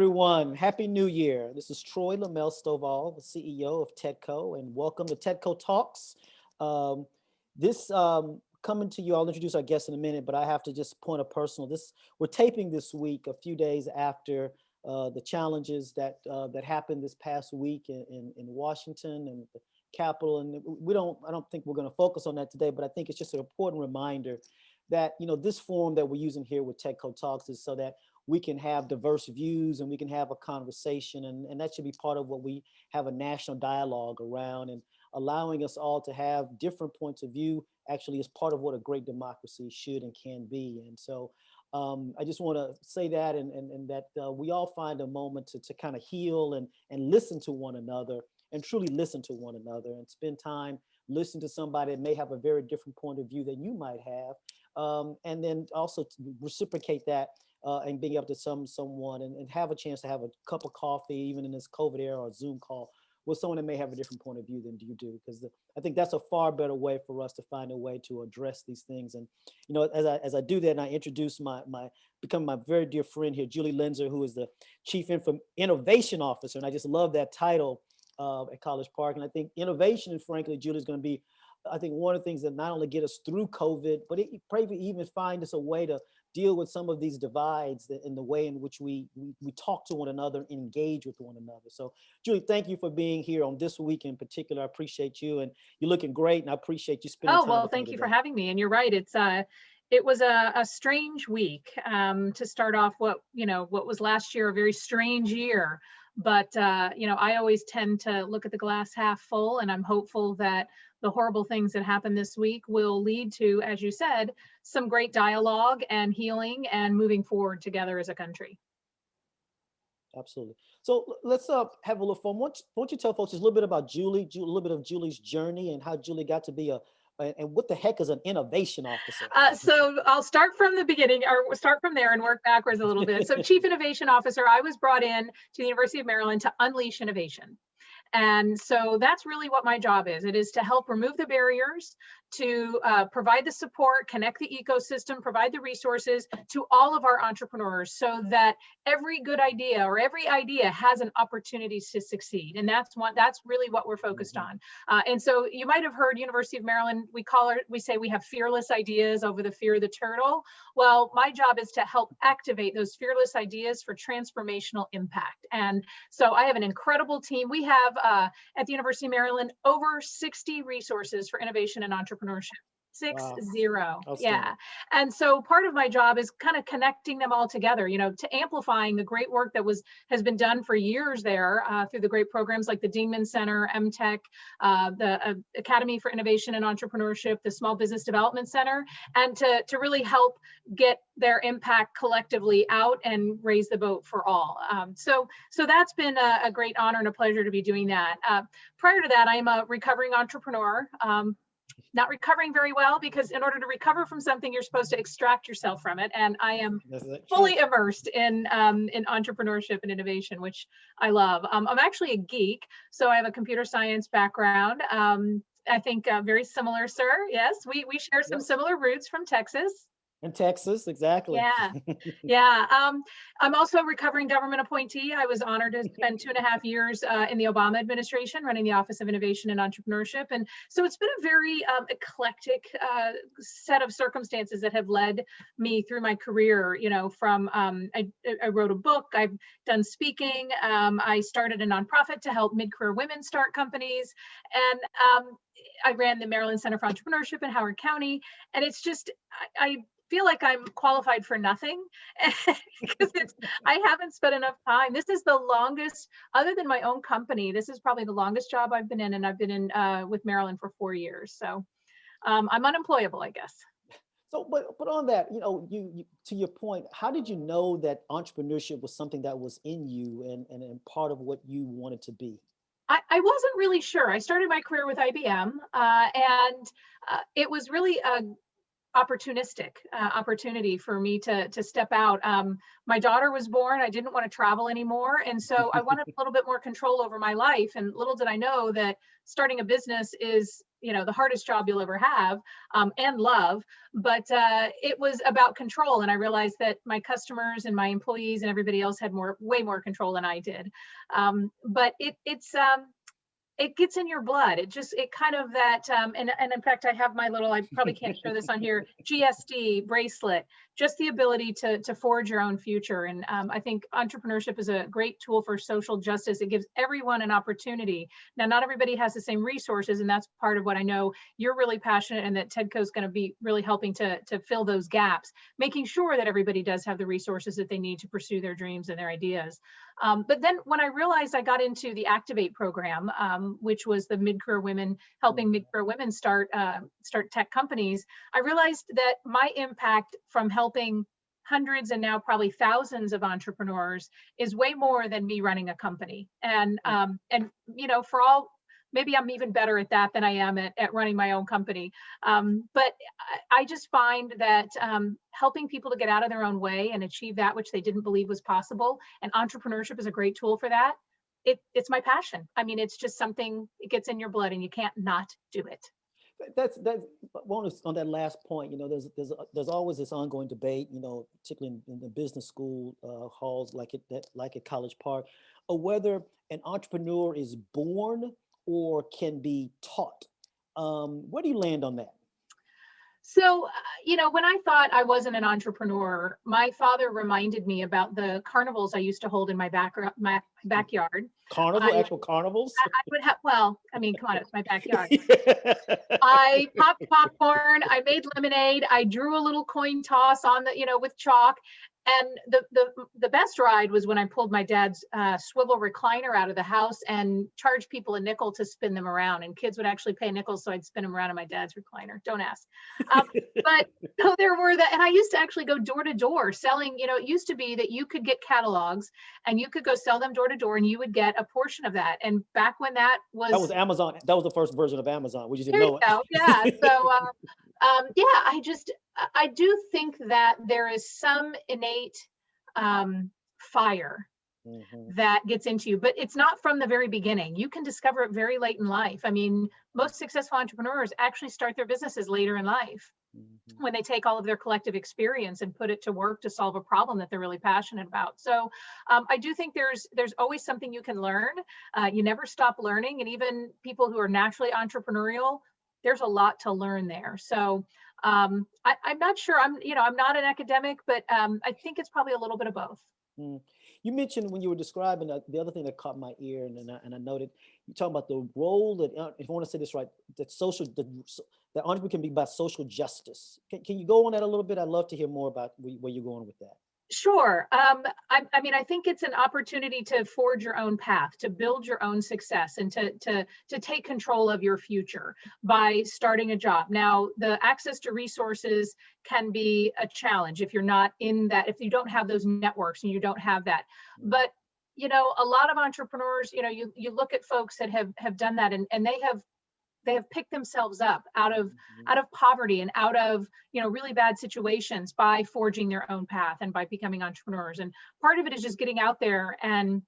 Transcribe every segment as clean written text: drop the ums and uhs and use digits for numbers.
everyone. Happy New Year. This is Troy Lamel Stovall, the CEO of TEDCO, and welcome to TEDCO Talks. This coming to you, I'll introduce our guest in a minute, but I have to just point a personal. We're taping this week, a few days after the challenges that happened this past week in Washington and the Capitol. And I don't think we're going to focus on that today, but I think it's just an important reminder that, this forum that we're using here with TEDCO Talks is so that we can have diverse views and we can have a conversation. And that should be part of what we have a national dialogue around, and allowing us all to have different points of view actually is part of what a great democracy should and can be. And so I just want to say that and that we all find a moment to kind of heal and listen to one another, and truly listen to one another, and spend time listening to somebody that may have a very different point of view than you might have. And then also to reciprocate that and being able to someone and have a chance to have a cup of coffee, even in this COVID era, or a Zoom call with someone that may have a different point of view than you do. Because I think that's a far better way for us to find a way to address these things. And, as I do that, and I introduce become my very dear friend here, Julie Lenzer, who is the Chief Innovation Officer. And I just love that title at College Park. And I think innovation, and frankly, Julie, is going to be, I think, one of the things that not only get us through COVID, but it probably even find us a way to deal with some of these divides in the way in which we talk to one another and engage with one another. So, Julie, thank you for being here on this week in particular. I appreciate you, and you're looking great, and I appreciate you spending time with me. Oh, well, thank you for having me. And you're right. It was a strange week to start off what was last year, a very strange year. But, I always tend to look at the glass half full, and I'm hopeful that the horrible things that happened this week will lead to, as you said, some great dialogue and healing and moving forward together as a country. Absolutely. So let's have a little fun. Why don't you tell folks just a little bit about Julie, a little bit of Julie's journey and how Julie got to be and what the heck is an innovation officer? So I'll start from the beginning, or start from there and work backwards a little bit. So Chief Innovation Officer, I was brought in to the University of Maryland to unleash innovation. And so that's really what my job is. It is to help remove the barriers, to provide the support, connect the ecosystem, provide the resources to all of our entrepreneurs so that every good idea or every idea has an opportunity to succeed. And that's really what we're focused on. And so you might have heard University of Maryland, we say we have fearless ideas over the fear of the turtle. Well, my job is to help activate those fearless ideas for transformational impact. And so I have an incredible team. We have at the University of Maryland over 60 resources for innovation and entrepreneurship. 60. Wow. Yeah. And so part of my job is kind of connecting them all together, to amplifying the great work that has been done for years there through the great programs like the Dingman Center, MTech, the Academy for Innovation and Entrepreneurship, the Small Business Development Center, and to really help get their impact collectively out and raise the boat for all. So that's been a great honor and a pleasure to be doing that. Prior to that, I'm a recovering entrepreneur. Not recovering very well, because in order to recover from something, you're supposed to extract yourself from it. And I am fully immersed in entrepreneurship and innovation, which I love. I'm actually a geek, so I have a computer science background. I think very similar, sir. Yes, we share some similar roots from Texas. In Texas, exactly. Yeah. I'm also a recovering government appointee. I was honored to spend 2.5 years in the Obama administration running the Office of Innovation and Entrepreneurship. And so it's been a very eclectic set of circumstances that have led me through my career, from I wrote a book, I've done speaking, I started a nonprofit to help mid-career women start companies. And I ran the Maryland Center for Entrepreneurship in Howard County. And it's just, I feel like I'm qualified for nothing because I haven't spent enough time. This is the longest, other than my own company, this is probably the longest job I've been in, and I've been in with Maryland for 4 years. So I'm unemployable, I guess. So, but on that, you to your point, how did you know that entrepreneurship was something that was in you and part of what you wanted to be? I wasn't really sure. I started my career with IBM, and it was really a opportunistic opportunity for me to step out. My daughter was born. I didn't want to travel anymore. And so I wanted a little bit more control over my life. And little did I know that starting a business is the hardest job you'll ever have, and love. But it was about control. And I realized that my customers and my employees and everybody else had way more control than I did. But it gets in your blood. It kind of that, and in fact, I have my little, I probably can't show this on here, GSD bracelet, just the ability to forge your own future. And I think entrepreneurship is a great tool for social justice. It gives everyone an opportunity. Now, not everybody has the same resources, and that's part of what I know you're really passionate, and that TEDCO is going to be really helping to fill those gaps, making sure that everybody does have the resources that they need to pursue their dreams and their ideas. But then when I realized I got into the Activate program, which was the mid-career women, helping mid-career women start tech companies, I realized that my impact from helping hundreds and now probably thousands of entrepreneurs is way more than me running a company. And for all, maybe I'm even better at that than I am at running my own company. But I just find that helping people to get out of their own way and achieve that which they didn't believe was possible, and entrepreneurship is a great tool for that. It's my passion. I mean, it's just something, it gets in your blood and you can't not do it. That's bonus on that last point. There's always this ongoing debate, particularly in the business school halls, like at College Park, of whether an entrepreneur is born or can be taught. Where do you land on that? So, when I thought I wasn't an entrepreneur, my father reminded me about the carnivals I used to hold in my backyard. Actual carnivals? I would have, well, I mean, come on, it's my backyard. I popped popcorn, I made lemonade, I drew a little coin toss on with chalk. And the best ride was when I pulled my dad's swivel recliner out of the house and charged people a nickel to spin them around. And kids would actually pay nickels, so I'd spin them around in my dad's recliner. Don't ask. But so there were that, and I used to actually go door to door selling. It used to be that you could get catalogs and you could go sell them door to door, and you would get a portion of that. And back when that was Amazon, that was the first version of Amazon. We just didn't know it. Yeah. So I do think that there is some innate fire that gets into you, but it's not from the very beginning. You can discover it very late in life. I mean, most successful entrepreneurs actually start their businesses later in life when they take all of their collective experience and put it to work to solve a problem that they're really passionate about. So I do think there's always something you can learn. You never stop learning. And even people who are naturally entrepreneurial, there's a lot to learn there. So I'm not sure. I'm not an academic, but I think it's probably a little bit of both. You mentioned when you were describing the other thing that caught my ear, and I noted you talking about the role that, if I want to say this right, that entrepreneur can be about social justice. Can you go on that a little bit? I'd love to hear more about where you're going with that. Sure. I think it's an opportunity to forge your own path, to build your own success, and to take control of your future by starting a job. Now, the access to resources can be a challenge if you're not in that, if you don't have those networks and you don't have that. But, a lot of entrepreneurs, you look at folks that have done that, and they have picked themselves up out of poverty and out of really bad situations by forging their own path and by becoming entrepreneurs. And part of it is just getting out there and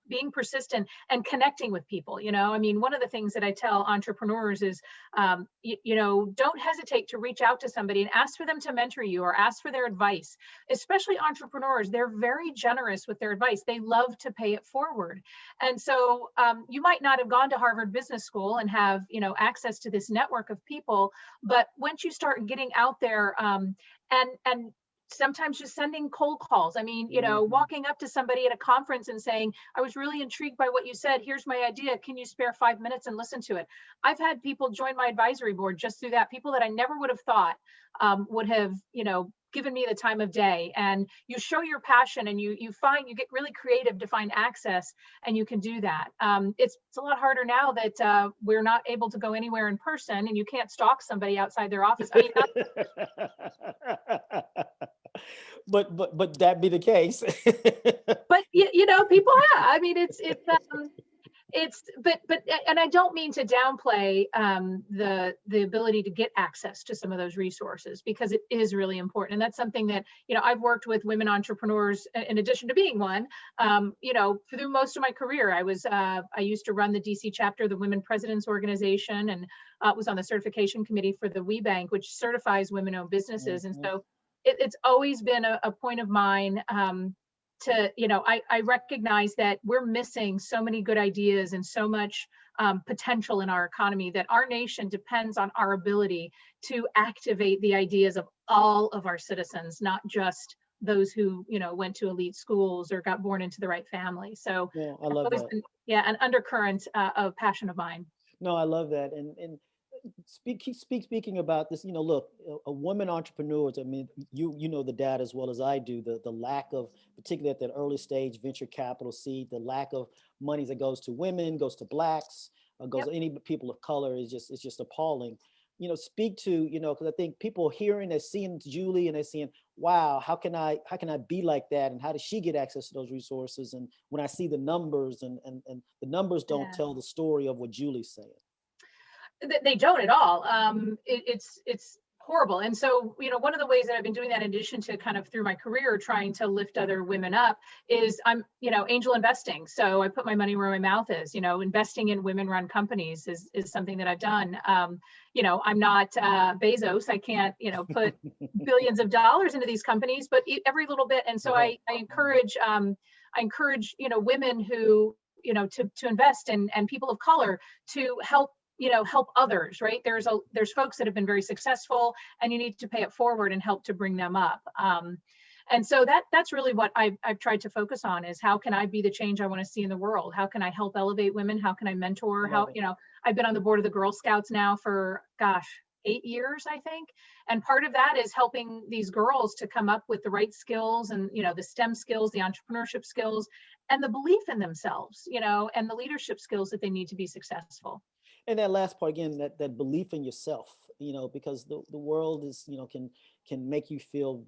being persistent and connecting with people. One of the things that I tell entrepreneurs is, don't hesitate to reach out to somebody and ask for them to mentor you or ask for their advice. Especially entrepreneurs, they're very generous with their advice. They love to pay it forward. And so you might not have gone to Harvard Business School and have, access to this network of people, but once you start getting out there and sometimes just sending cold calls. Walking up to somebody at a conference and saying, I was really intrigued by what you said. Here's my idea. Can you spare 5 minutes and listen to it? I've had people join my advisory board just through that. People that I never would have thought would have, given me the time of day. And you show your passion, and you get really creative to find access, and you can do that. It's a lot harder now that we're not able to go anywhere in person, and you can't stalk somebody outside their office. But that be the case. But people have. And I don't mean to downplay the ability to get access to some of those resources, because it is really important. And that's something that, I've worked with women entrepreneurs in addition to being one, through most of my career. I used to run the DC chapter of the Women Presidents Organization, and was on the certification committee for the We Bank, which certifies women-owned businesses. And Mhm. so it's always been a point of mine, I recognize that we're missing so many good ideas and so much potential in our economy, that our nation depends on our ability to activate the ideas of all of our citizens, not just those who, went to elite schools or got born into the right family. So Yeah, I that's love always that. been, yeah, an undercurrent of passion of mine. No, I love that. And speaking about this, look, a woman entrepreneurs, I mean, you know the data as well as I do, the lack of, particularly at that early stage venture capital seed, the lack of money that goes to women, goes to blacks, goes Yep. to any people of color is just appalling. Speak to, because I think people hearing, they're seeing Julie and they're seeing, wow, how can I be like that? And how does she get access to those resources? And when I see the numbers and the numbers don't Yeah. tell the story of what Julie's saying. They don't at all. It's horrible. And so, one of the ways that I've been doing that, in addition to kind of through my career trying to lift other women up, is I'm, angel investing. So I put my money where my mouth is. Investing in women-run companies is something that I've done. I'm not Bezos. I can't, put billions of dollars into these companies, but every little bit. And so I encourage, women who, to invest, and people of color to help others, right? There's folks that have been very successful, and you need to pay it forward and help to bring them up. And so that's really what I've tried to focus on, is how can I be the change I want to see in the world? How can I help elevate women? How can I mentor? Love it. I've been on the board of the Girl Scouts now for, 8 years, I think. And part of that is helping these girls to come up with the right skills, and, the STEM skills, the entrepreneurship skills, and the belief in themselves, and the leadership skills that they need to be successful. And that last part again, that belief in yourself, because the world is, can make you feel,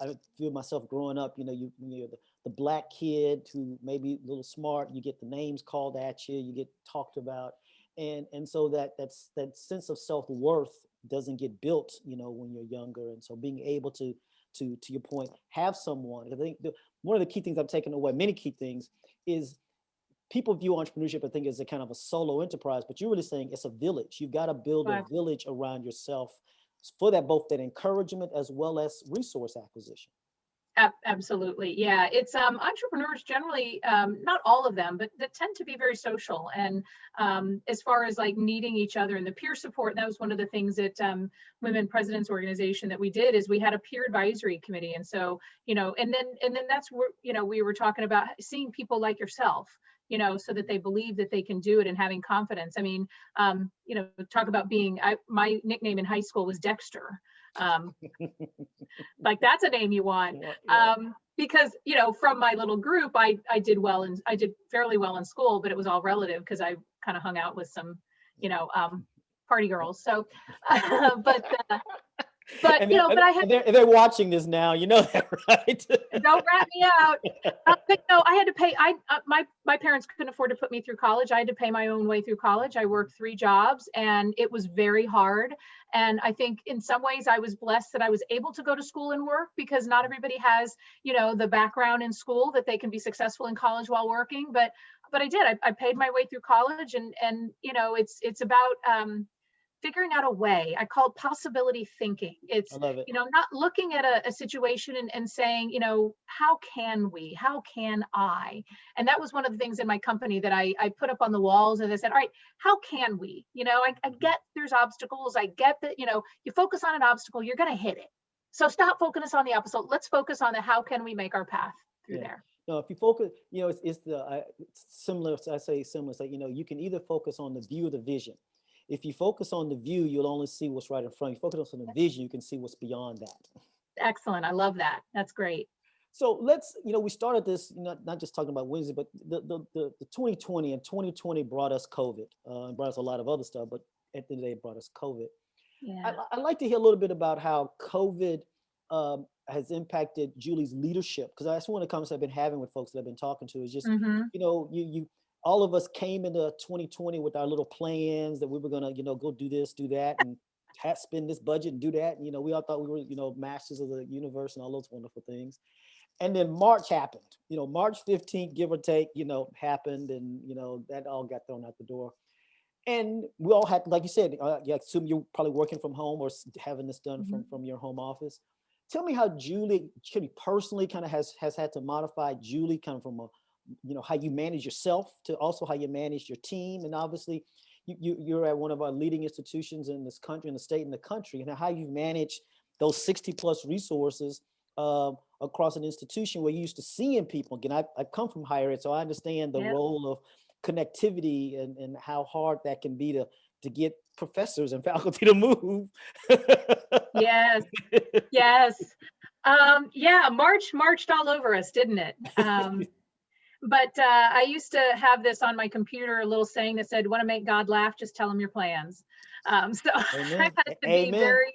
I feel myself growing up, you're the black kid who maybe a little smart, you get the names called at you, you get talked about. And so that sense of self-worth doesn't get built, when you're younger. And so being able to your point, have someone, I think one of the key things I'm taking away, many key things, is people view entrepreneurship, I think, as a kind of a solo enterprise, but you're really saying it's a village. You've got to build a But village around yourself for that, both that encouragement as well as resource acquisition. Absolutely. Yeah. It's entrepreneurs generally, not all of them, but that tend to be very social. And as far as like needing each other and the peer support, that was one of the things that Women Presidents Organization that we did, is we had a peer advisory committee. And so, and then that's where, we were talking about seeing people like yourself, so that they believe that they can do it, and having confidence. I mean, talk about my nickname in high school was Dexter. Um, like, that's a name you want. Yeah, yeah. Because, from my little group, I did well, and I did fairly well in school, but it was all relative because I kind of hung out with some, party girls. So, but, And they're, but I had, and they're watching this now, you know that, right? don't rat me out. But I had to pay. My parents couldn't afford to put me through college. I had to pay my own way through college. I worked 3 jobs, and it was very hard. And I think in some ways I was blessed that I was able to go to school and work, because not everybody has, the background in school that they can be successful in college while working. But I did. I paid my way through college, and it's about figuring out a way. I call it possibility thinking. I It's, love it. not looking at a situation and saying, how can I? And that was one of the things in my company that I put up on the walls, and I said, all right, how can we? I get there's obstacles. I get that, you focus on an obstacle, you're going to hit it. So stop focusing on the obstacle. Let's focus on the how can we make our path through Yeah. there. No, if you focus, it's similar. I say similar. It's like, you can either focus on the view or the vision. If you focus on the view, you'll only see what's right in front. If you focus on the vision, you can see what's beyond that. Excellent. I love that. That's great. So let's, we started this, not just talking about Wednesday, but the 2020, and 2020 brought us COVID, and brought us a lot of other stuff, but at the end of the day, it brought us COVID. Yeah. I'd like to hear a little bit about how COVID has impacted Julie's leadership, because that's one of the conversations I've been having with folks that I've been talking to, is just, Hmm. you all of us came into 2020 with our little plans that we were gonna, go do this, do that, and spend this budget and do that. And, we all thought we were, masters of the universe and all those wonderful things. And then March happened. March 15th, give or take, happened, and that all got thrown out the door. And we all had, like you said, I assume you're probably working from home or having this done from your home office. Tell me how Julie personally kind of has had to modify Julie kind of from a, how you manage yourself to also how you manage your team. And obviously you're at one of our leading institutions in this country, in the state, in the country, and how you manage those 60 plus resources across an institution where you used to seeing people. Again, I come from higher ed, so I understand the role of connectivity and how hard that can be to get professors and faculty to move. Yes. Yes. Yeah, March marched all over us, didn't it? But I used to have this on my computer, a little saying that said, "Want to make God laugh? Just tell him your plans." So I've had to be very,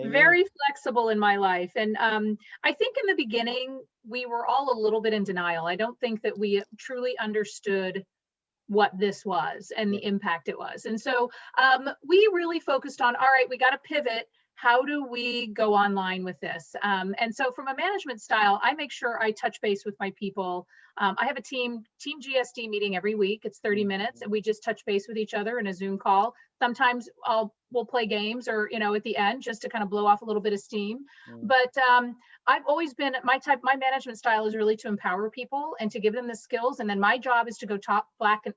very flexible in my life. And I think in the beginning, we were all a little bit in denial. I don't think that we truly understood what this was and the impact it was. And so we really focused on, all right, we got to pivot. How do we go online with this? And so from a management style, I make sure I touch base with my people. I have a team GSD meeting every week. It's 30 minutes and we just touch base with each other in a Zoom call. Sometimes we'll play games or, at the end just to kind of blow off a little bit of steam. But I've always been, my management style is really to empower people and to give them the skills. And then my job is to go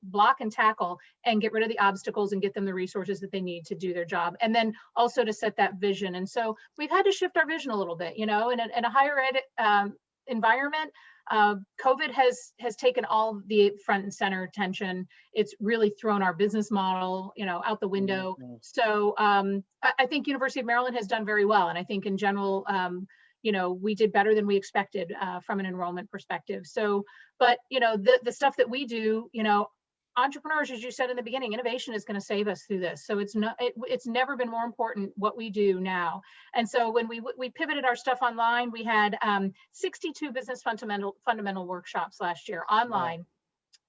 block and tackle and get rid of the obstacles and get them the resources that they need to do their job. And then also to set that vision. And so we've had to shift our vision a little bit, in a higher ed environment. COVID has taken all the front and center attention. It's really thrown our business model, out the window. So I think University of Maryland has done very well. And I think in general, we did better than we expected from an enrollment perspective. So, but, the stuff that we do, entrepreneurs, as you said in the beginning, innovation is going to save us through this. So it's never been more important what we do now. And so when we pivoted our stuff online, we had 62 business fundamental workshops last year online,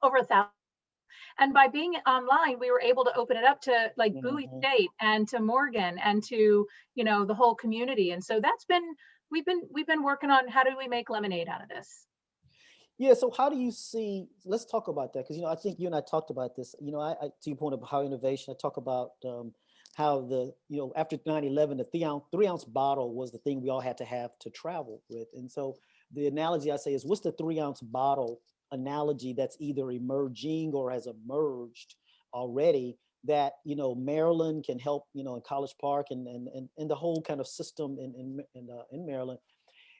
over 1,000. And by being online, we were able to open it up to like Bowie State and to Morgan and to, the whole community. And so we've been working on how do we make lemonade out of this. Yeah. So how do you see, let's talk about that. Cause I think you and I talked about this, I to your point about how innovation, I talk about how after 9/11, the 3-ounce bottle was the thing we all had to have to travel with. And so the analogy I say is, what's the 3-ounce bottle analogy that's either emerging or has emerged already that, Maryland can help, in College Park and the whole kind of system in Maryland.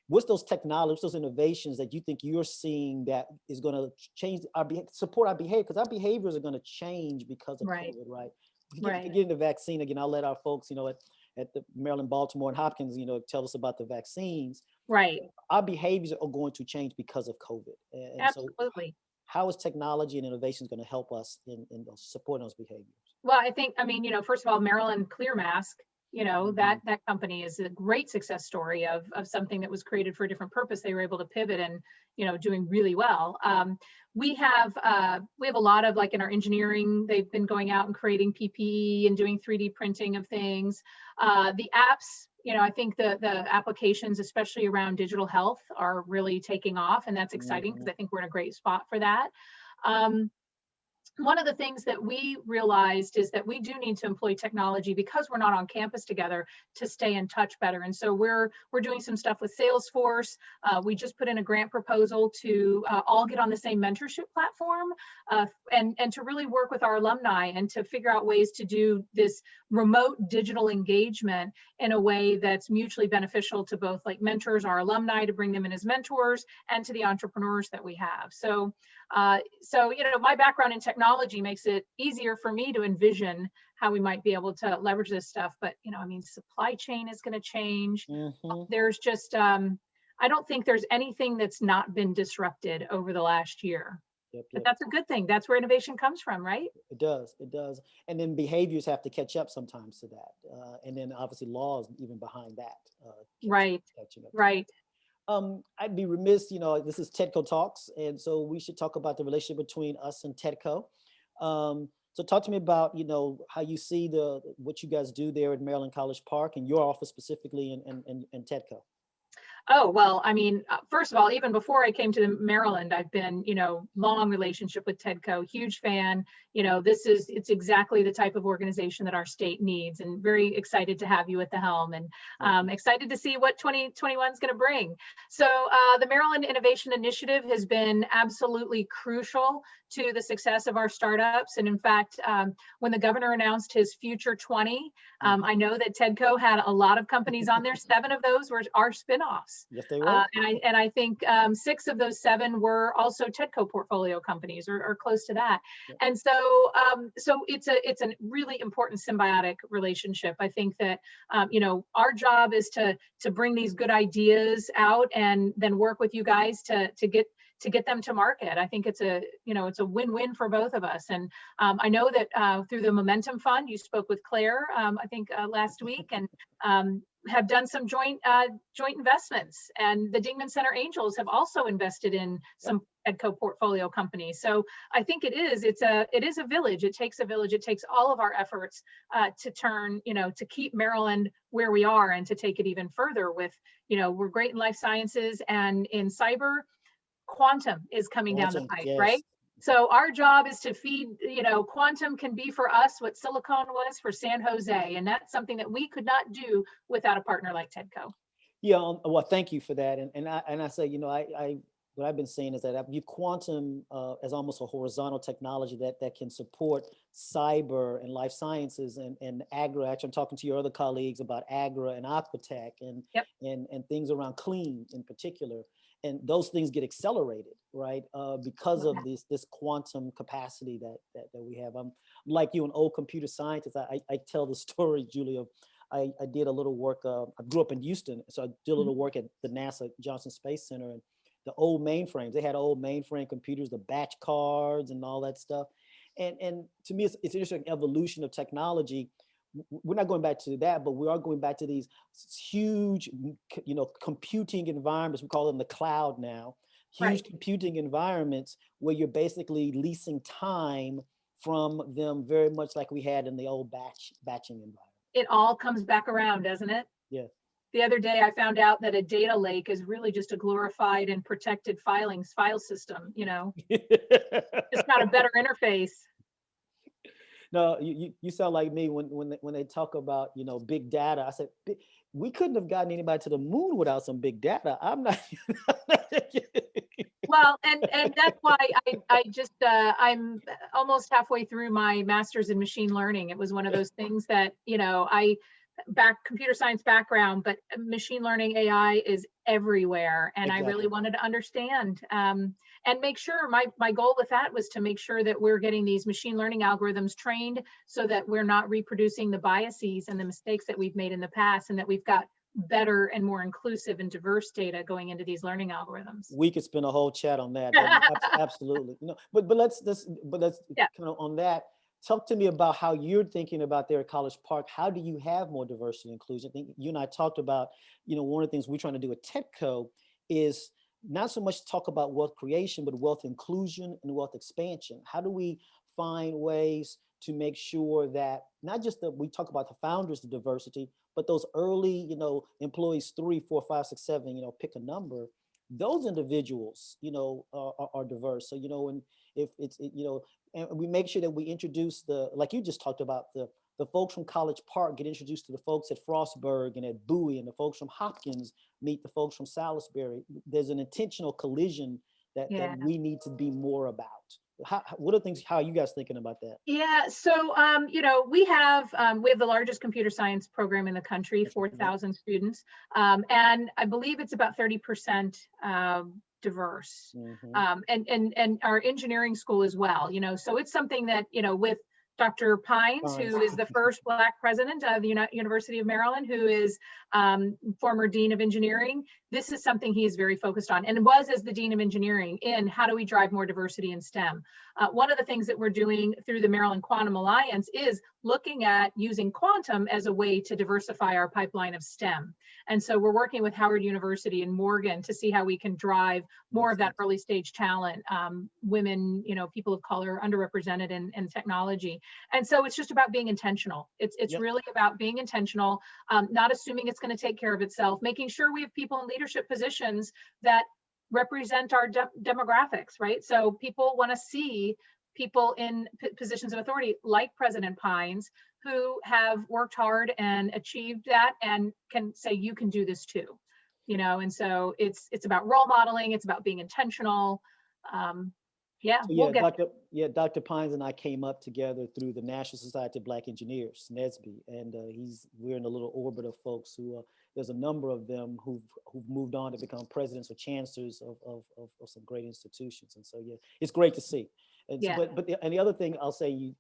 What's those technologies, those innovations that you think you're seeing that is going to change support our behavior? Because our behaviors are going to change because of COVID, right? Getting the vaccine, again, I'll let our folks, at the Maryland, Baltimore, and Hopkins, tell us about the vaccines. Right. Our behaviors are going to change because of COVID. And absolutely. So how is technology and innovation going to help us in supporting those behaviors? Well, I think, first of all, Maryland Clear Mask, that company is a great success story of something that was created for a different purpose. They were able to pivot and, doing really well. We have a lot of, like in our engineering, they've been going out and creating PPE and doing 3D printing of things. The apps, I think the applications, especially around digital health, are really taking off, and that's exciting because I think we're in a great spot for that. One of the things that we realized is that we do need to employ technology because we're not on campus together to stay in touch better. And so we're doing some stuff with Salesforce. We just put in a grant proposal to all get on the same mentorship platform and to really work with our alumni and to figure out ways to do this remote digital engagement in a way that's mutually beneficial to both like mentors, our alumni, to bring them in as mentors, and to the entrepreneurs that we have. So my background in technology makes it easier for me to envision how we might be able to leverage this stuff. But, supply chain is going to change. There's just, I don't think there's anything that's not been disrupted over the last year. But that's a good thing. That's where innovation comes from, right? It does. And then behaviors have to catch up sometimes to that. And then obviously laws even behind that. Right. I'd be remiss, this is TEDCO Talks, and so we should talk about the relationship between us and TEDCO. So talk to me about, how you see what you guys do there at Maryland College Park and your office specifically in TEDCO. Oh, well, I mean, first of all, even before I came to Maryland, I've been, long relationship with TEDCO, huge fan. It's exactly the type of organization that our state needs, and very excited to have you at the helm, and excited to see what 2021 is going to bring. So the Maryland Innovation Initiative has been absolutely crucial to the success of our startups. And in fact, when the governor announced his Future 20, I know that TEDCO had a lot of companies on there. 7 of those were our spinoffs. Yes, they were. And I think 6 of those 7 were also TEDCO portfolio companies, or close to that. Yep. And so it's a really important symbiotic relationship. I think that our job is to bring these good ideas out and then work with you guys to get them to market. I think it's a win-win for both of us. And I know that through the Momentum Fund, you spoke with Claire, I think last week, and have done some joint investments. And the Dingman Center Angels have also invested in some TEDCO portfolio companies. So I think it is a village. It takes a village. It takes all of our efforts to keep Maryland where we are and to take it even further with, we're great in life sciences and in cyber. Quantum is coming down the pipe, yes. Right? So our job is to feed, quantum can be for us what Silicon was for San Jose. And that's something that we could not do without a partner like TEDCO. Yeah, well, thank you for that. And I say, what I've been saying is that I view quantum as almost a horizontal technology that can support cyber and life sciences and agri. Actually, I'm talking to your other colleagues about agri and aquatech and things around clean in particular. And those things get accelerated, right? Because of this quantum capacity that we have. I'm like you, an old computer scientist. I tell the story, Julie, of I did a little work. I grew up in Houston, so I did a little work at the NASA Johnson Space Center, and the old mainframes. They had old mainframe computers, the batch cards, and all that stuff. And to me, it's interesting evolution of technology. We're not going back to that, but we are going back to these huge, computing environments. We call them the cloud now. Huge computing environments where you're basically leasing time from them, very much like we had in the old batching environment. It all comes back around, doesn't it? Yeah. The other day, I found out that a data lake is really just a glorified and protected file system. It's got a better interface. No, you sound like me when they talk about, big data. I said, we couldn't have gotten anybody to the moon without some big data. I'm not. Well, and that's why I'm almost halfway through my master's in machine learning. It was one of those things that, computer science background, but machine learning AI is everywhere. And exactly. I really wanted to understand and make sure my goal with that was to make sure that we're getting these machine learning algorithms trained so that we're not reproducing the biases and the mistakes that we've made in the past, and that we've got better and more inclusive and diverse data going into these learning algorithms. We could spend a whole chat on that. Absolutely. But let's kind of on that. Talk to me about how you're thinking about there at College Park. How do you have more diversity and inclusion? I think you and I talked about, one of the things we're trying to do at TEDCO is not so much talk about wealth creation, but wealth inclusion and wealth expansion. How do we find ways to make sure that not just that we talk about the founders of diversity, but those early, employees 3, 4, 5, 6, 7, pick a number. Those individuals, are diverse. So, and if it's, and we make sure that we introduce like you just talked about, the folks from College Park get introduced to the folks at Frostburg and at Bowie, and the folks from Hopkins meet the folks from Salisbury. There's an intentional collision that we need to be more about. What are things? How are you guys thinking about that? Yeah, so we have the largest computer science program in the country, 4,000 students, and I believe it's about 30% diverse, and our engineering school as well. So it's something that with Dr. Pines, who is the first Black president of the University of Maryland, who is former Dean of Engineering. This is something he is very focused on, and was as the Dean of Engineering in how do we drive more diversity in STEM. One of the things that we're doing through the Maryland Quantum Alliance is looking at using quantum as a way to diversify our pipeline of STEM. And so we're working with Howard University and Morgan to see how we can drive more of that early stage talent, women, people of color, underrepresented in technology. And so it's just about being intentional. It's really about being intentional, not assuming it's going to take care of itself, making sure we have people in leadership positions that represent our demographics, right? So people want to see people in positions of authority like President Pines, who have worked hard and achieved that and can say, you can do this too, and so it's about role modeling, it's about being intentional. Dr. Pines and I came up together through the National Society of Black Engineers, NSBE, and we're in a little orbit of folks who there's a number of them who've moved on to become presidents or chancellors of some great institutions, and so it's great to see. And the other thing I'll say, you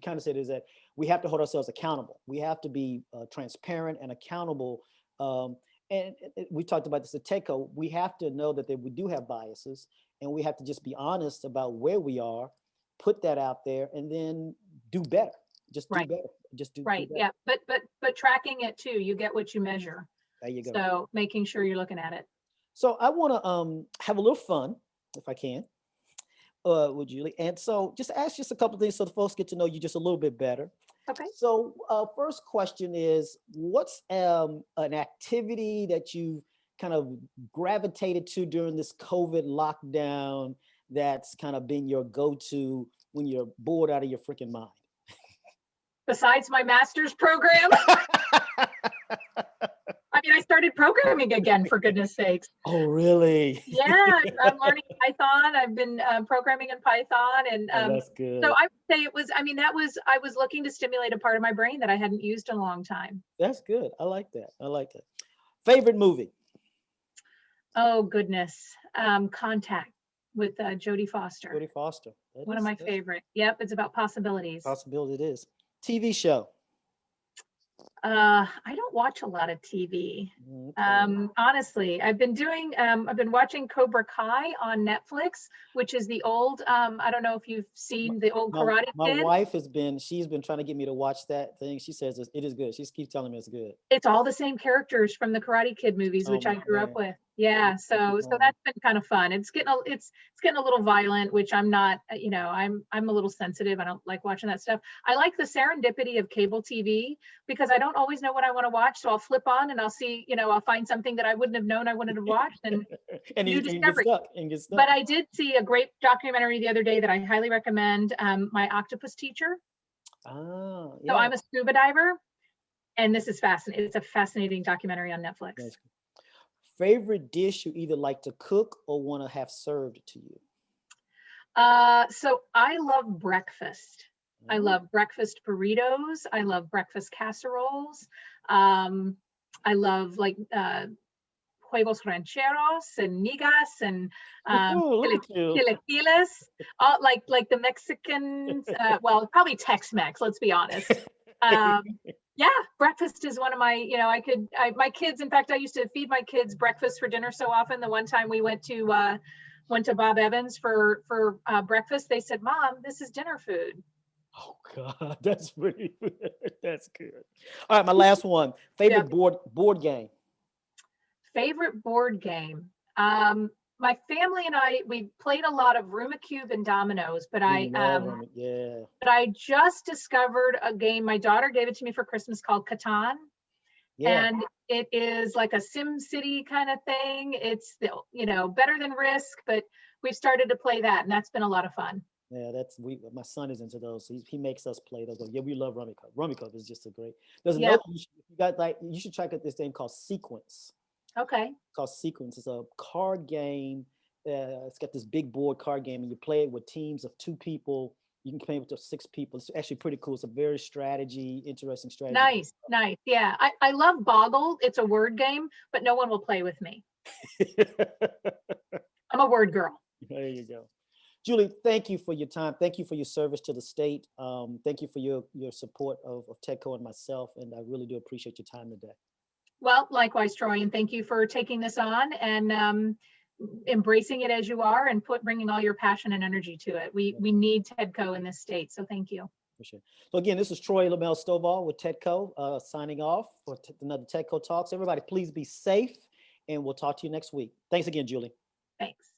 kind of said, is that we have to hold ourselves accountable. We have to be transparent and accountable. And we talked about this at TEDCO. We have to know that we do have biases, and we have to just be honest about where we are, put that out there, and then do better. Just do better. Just do better. Yeah, but tracking it too. You get what you measure. There you go. So making sure you're looking at it. So I want to have a little fun, if I can, with Julie. And so just ask just a couple of things so the folks get to know you just a little bit better. Okay. So first question is, what's an activity that you kind of gravitated to during this COVID lockdown that's kind of been your go-to when you're bored out of your freaking mind? Besides my master's program? I mean, I started programming again, for goodness sakes. Oh, really? Yeah, I'm learning Python. I've been programming in Python, and that's good. So I would say I was looking to stimulate a part of my brain that I hadn't used in a long time. That's good. I like that. Favorite movie? Oh goodness, Contact with Jodie Foster. Jodie Foster. One of my favorite. Yep, it's about possibilities. Possibility it is. TV show? I don't watch a lot of TV. Okay. Honestly, I've been watching Cobra Kai on Netflix, which is the old, I don't know if you've seen the old Karate Kid. My wife she's been trying to get me to watch that thing. She says it is good. She keeps telling me it's good. It's all the same characters from the Karate Kid movies, which I grew up with. Yeah, so that's been kind of fun. It's getting a little violent, which I'm not, I'm a little sensitive. I don't like watching that stuff. I like the serendipity of cable TV because I don't always know what I want to watch. So I'll flip on and I'll see, I'll find something that I wouldn't have known I wanted to watch, and you get stuck. But I did see a great documentary the other day that I highly recommend, My Octopus Teacher. Oh, yeah. So I'm a scuba diver, and this is fascinating. It's a fascinating documentary on Netflix. Favorite dish you either like to cook or want to have served to you? So I love breakfast. I love breakfast burritos. I love breakfast casseroles. I love huevos rancheros and migas and chilaquiles, all like the Mexicans. Well, probably Tex-Mex. Let's be honest. Yeah, breakfast is one of my, my kids, in fact, I used to feed my kids breakfast for dinner so often. The one time we went to Bob Evans for breakfast, they said, "Mom, this is dinner food." Oh God, that's pretty good. That's good. All right, my last one. Favorite board game? Favorite board game? My family and we played a lot of Rumacube and dominoes, but I just discovered a game. My daughter gave it to me for Christmas called Catan. Yeah. And it is like a Sim City kind of thing. It's better than Risk, but we've started to play that, and that's been a lot of fun. Yeah, my son is into those. He makes us play those. Yeah, we love Rummy Cup. Rummy Cup is just a great. There's another you should check out this game called Sequence. Okay. It's called Sequence. It's a card game. It's got this big board card game, and you play it with teams of 2 people. You can play it with 6 people. It's actually pretty cool. It's a very interesting strategy. Nice. Yeah, I love Boggle. It's a word game, but no one will play with me. I'm a word girl. There you go. Julie, thank you for your time. Thank you for your service to the state. Thank you for your support of TEDCO and myself, and I really do appreciate your time today. Well, likewise, Troy, and thank you for taking this on and embracing it as you are and bringing all your passion and energy to it. We need TEDCO in this state, so thank you. For sure. So again, this is Troy Stovall with TEDCO signing off for another TEDCO Talks. Everybody, please be safe, and we'll talk to you next week. Thanks again, Julie. Thanks.